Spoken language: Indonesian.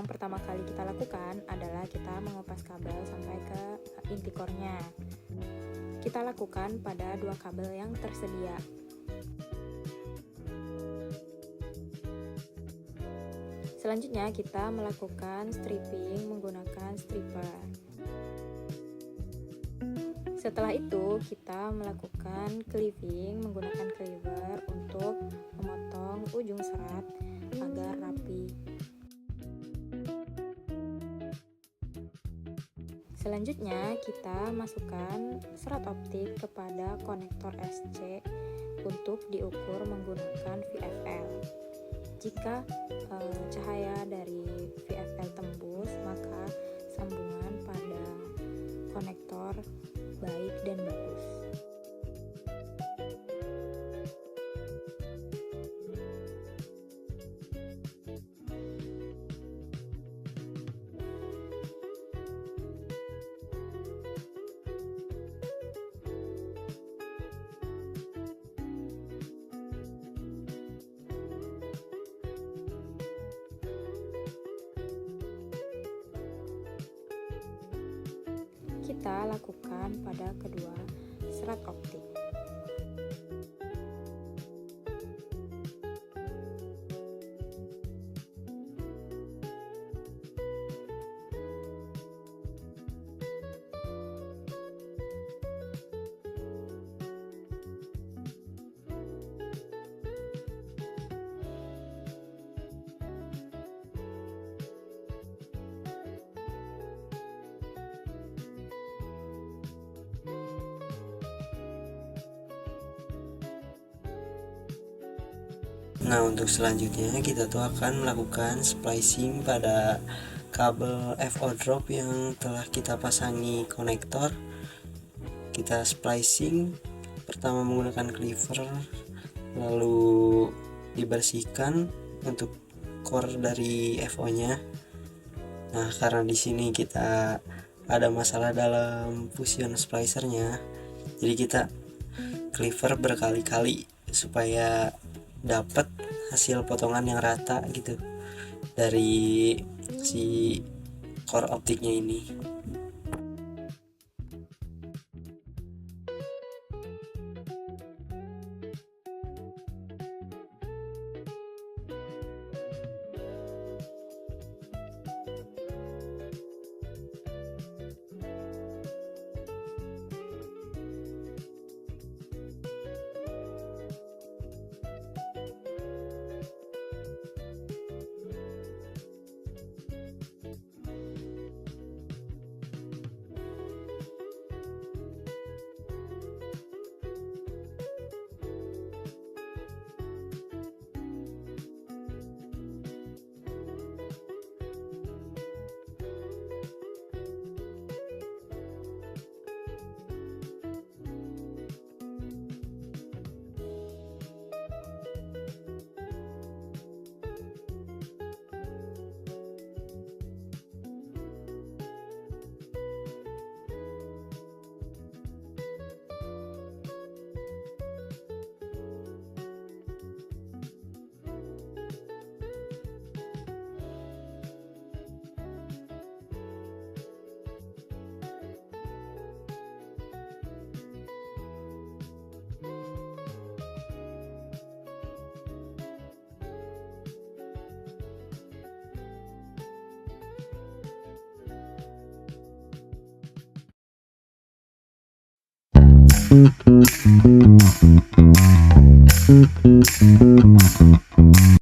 pertama kali kita lakukan adalah kita mengupas kabel sampai ke inti core-nya. Kita lakukan pada 2 kabel yang tersedia. Selanjutnya kita melakukan stripping menggunakan stripper. Setelah itu kita melakukan cleaving menggunakan cleaver untuk memotong ujung serat agar rapi. Selanjutnya kita masukkan serat optik kepada konektor SC untuk diukur menggunakan VFL. Jika cahaya dari VFL tembus, maka sambungan pada konektor baik dan bagus. Kita lakukan pada kedua serat optik. Nah, untuk selanjutnya kita tuh akan melakukan splicing pada kabel FO drop yang telah kita pasangi konektor. Kita splicing pertama menggunakan cleaver, lalu dibersihkan untuk core dari FO-nya. Nah, karena di sini kita ada masalah dalam fusion splicernya, jadi kita cleaver berkali-kali supaya dapat hasil potongan yang rata gitu dari si core optiknya ini.